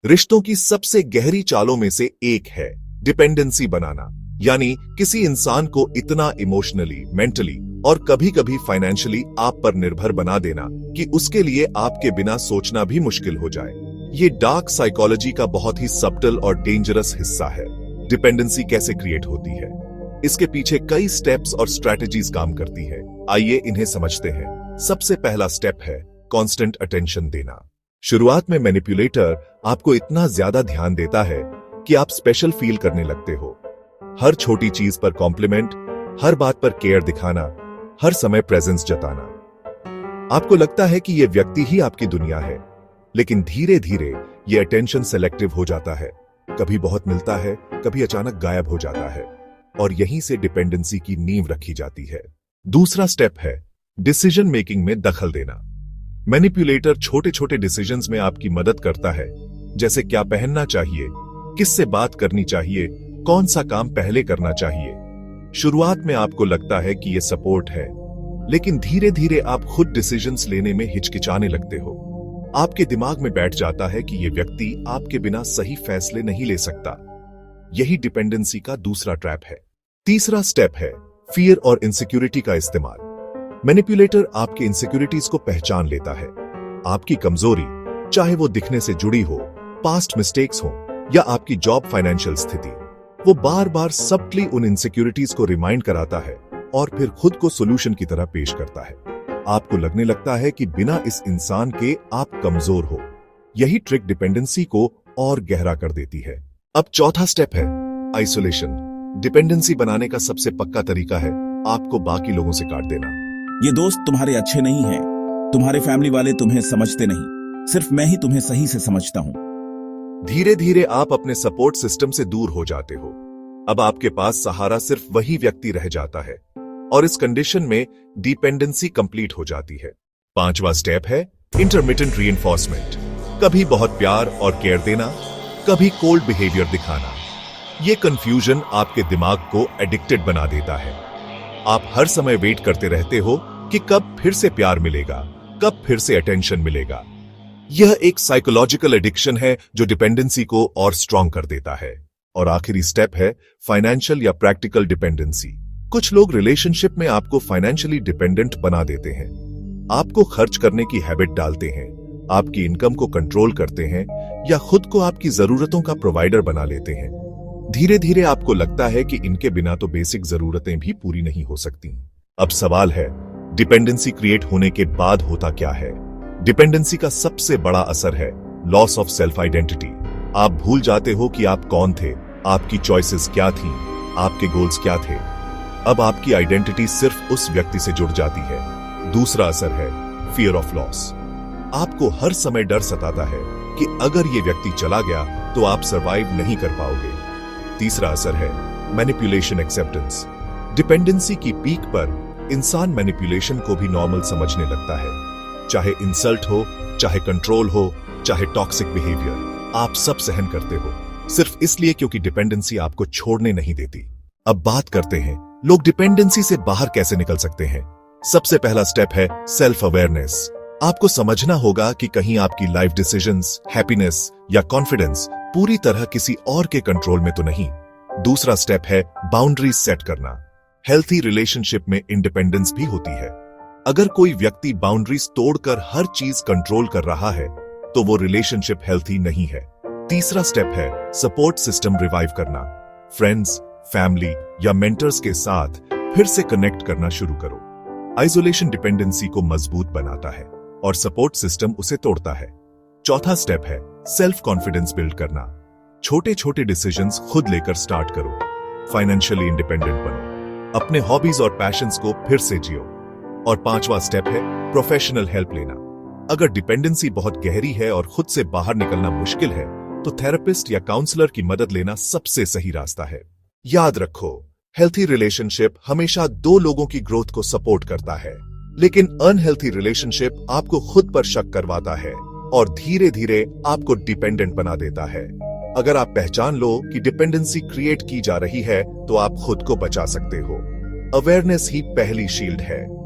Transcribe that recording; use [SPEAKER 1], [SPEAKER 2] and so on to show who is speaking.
[SPEAKER 1] रिश्तों की सबसे गहरी चालों में से एक है डिपेंडेंसी बनाना, यानी किसी इंसान को इतना इमोशनली, मेंटली और कभी-कभी फाइनेंशियली आप पर निर्भर बना देना कि उसके लिए आपके बिना सोचना भी मुश्किल हो जाए। ये डार्क साइकोलॉजी का बहुत ही सब्टल और डेंजरस हिस्सा है। डिपेंडेंसी कैसे क्रिएट होती है, इसके पीछे कई स्टेप्स और स्ट्रैटेजीज काम करती है। आइए इन्हें समझते हैं। सबसे पहला स्टेप है कांस्टेंट अटेंशन देना। शुरुआत में मैनिपुलेटर आपको इतना ज्यादा ध्यान देता है कि आप स्पेशल फील करने लगते हो। हर छोटी चीज पर कॉम्प्लीमेंट, हर बात पर केयर दिखाना, हर समय प्रेजेंस जताना। आपको लगता है कि यह व्यक्ति ही आपकी दुनिया है, लेकिन धीरे धीरे यह अटेंशन सेलेक्टिव हो जाता है। कभी बहुत मिलता है, कभी अचानक गायब हो जाता है, और यहीं से डिपेंडेंसी की नींव रखी जाती है। दूसरा स्टेप है डिसीजन मेकिंग में दखल देना। मैनिपुलेटर छोटे छोटे डिसीजंस में आपकी मदद करता है, जैसे क्या पहनना चाहिए, किससे बात करनी चाहिए, कौन सा काम पहले करना चाहिए। शुरुआत में आपको लगता है कि यह सपोर्ट है, लेकिन धीरे धीरे आप खुद डिसीजंस लेने में हिचकिचाने लगते हो। आपके दिमाग में बैठ जाता है कि यह व्यक्ति आपके बिना सही फैसले नहीं ले सकता। यही डिपेंडेंसी का दूसरा ट्रैप है। तीसरा स्टेप है फियर और इनसिक्योरिटी का इस्तेमाल। मैनिपुलेटर आपके इनसिक्योरिटीज को पहचान लेता है। आपकी कमजोरी, चाहे वो दिखने से जुड़ी हो, पास्ट मिस्टेक्स हो या आपकी जॉब फाइनेंशियल स्थिति, वो बार बार सबटली उन इनसिक्योरिटीज को रिमाइंड कराता है और फिर खुद को सोल्यूशन की तरह पेश करता है। आपको लगने लगता है कि बिना इस इंसान के आप कमजोर हो। यही ट्रिक डिपेंडेंसी को और गहरा कर देती है। अब चौथा स्टेप है आइसोलेशन। डिपेंडेंसी बनाने का सबसे पक्का तरीका है आपको बाकी लोगों से काट देना।
[SPEAKER 2] ये दोस्त तुम्हारे अच्छे नहीं हैं, तुम्हारे फैमिली वाले तुम्हें समझते नहीं, सिर्फ मैं ही तुम्हें सही से समझता हूं।
[SPEAKER 1] धीरे धीरे आप अपने सपोर्ट सिस्टम से दूर हो जाते हो। अब आपके पास सहारा सिर्फ वही व्यक्ति रह जाता है, और इस कंडीशन में डिपेंडेंसी कंप्लीट हो जाती है। पांचवा स्टेप है इंटरमिटेंट रीइंफोर्समेंट। कभी बहुत प्यार और केयर देना, कभी कोल्ड बिहेवियर दिखाना। ये कंफ्यूजन आपके दिमाग को एडिक्टेड बना देता है। आप हर समय वेट करते रहते हो कि कब फिर से प्यार मिलेगा, कब फिर से अटेंशन मिलेगा। यह एक साइकोलॉजिकल एडिक्शन है जो डिपेंडेंसी को और स्ट्रॉन्ग कर देता है। और आखिरी स्टेप है फाइनेंशियल या प्रैक्टिकल डिपेंडेंसी। कुछ लोग रिलेशनशिप में आपको फाइनेंशियली डिपेंडेंट बना देते हैं, आपको खर्च करने की हैबिट डालते हैं, आपकी इनकम को कंट्रोल करते हैं या खुद को आपकी जरूरतों का प्रोवाइडर बना लेते हैं। धीरे धीरे आपको लगता है कि इनके बिना तो बेसिक जरूरतें भी पूरी नहीं हो सकती। अब सवाल है, डिपेंडेंसी क्रिएट होने के बाद होता क्या है? डिपेंडेंसी का सबसे बड़ा असर है लॉस ऑफ सेल्फ आइडेंटिटी। आप भूल जाते हो कि आप कौन थे, आपकी चॉइसेस क्या थी, आपके गोल्स क्या थे। अब आपकी आइडेंटिटी सिर्फ उस व्यक्ति से जुड़ जाती है। दूसरा असर है फियर ऑफ लॉस। आपको हर समय डर सताता है कि अगर ये व्यक्ति चला गया तो आप सर्वाइव नहीं कर पाओगे। तीसरा असर है मैनिपुलेशन एक्सेप्टेंस। डिपेंडेंसी की पीक पर इंसान मैनिपुलेशन को भी नॉर्मल समझने लगता है। चाहे इंसल्ट हो, चाहे कंट्रोल हो, चाहे टॉक्सिक बिहेवियर, आप सब सहन करते हो, सिर्फ इसलिए क्योंकि डिपेंडेंसी आपको छोड़ने नहीं देती। अब बात करते हैं लोग डिपेंडेंसी से बाहर कैसे निकल सकते हैं। सबसे पहला स्टेप है सेल्फ अवेयरनेस। आपको समझना होगा कि कहीं आपकी लाइफ डिसीजंस, हैप्पीनेस या कॉन्फिडेंस पूरी तरह किसी और के कंट्रोल में तो नहीं। दूसरा स्टेप है बाउंड्रीज सेट करना। हेल्थी रिलेशनशिप में इंडिपेंडेंस भी होती है। अगर कोई व्यक्ति बाउंड्रीज तोड़कर हर चीज कंट्रोल कर रहा है तो वो रिलेशनशिप हेल्थी नहीं है। तीसरा स्टेप है सपोर्ट सिस्टम रिवाइव करना। फ्रेंड्स, फैमिली या मेंटर्स के साथ फिर से कनेक्ट करना शुरू करो। आइसोलेशन डिपेंडेंसी को मजबूत बनाता है और सपोर्ट सिस्टम उसे तोड़ता है। चौथा स्टेप है सेल्फ कॉन्फिडेंस बिल्ड करना। छोटे छोटे डिसीजंस खुद लेकर स्टार्ट करो। फाइनेंशियली इंडिपेंडेंट बनो। अपने हॉबीज और पैशंस को फिर से जियो। और पांचवा स्टेप है प्रोफेशनल हेल्प लेना। अगर डिपेंडेंसी बहुत गहरी है और खुद से बाहर निकलना मुश्किल है तो थेरेपिस्ट या काउंसलर की मदद लेना सबसे सही रास्ता है। याद रखो, हेल्थी रिलेशनशिप हमेशा दो लोगों की ग्रोथ को सपोर्ट करता है, लेकिन अनहेल्थी रिलेशनशिप आपको खुद पर शक करवाता है और धीरे धीरे आपको डिपेंडेंट बना देता है। अगर आप पहचान लो कि डिपेंडेंसी क्रिएट की जा रही है तो आप खुद को बचा सकते हो। अवेयरनेस ही पहली शील्ड है।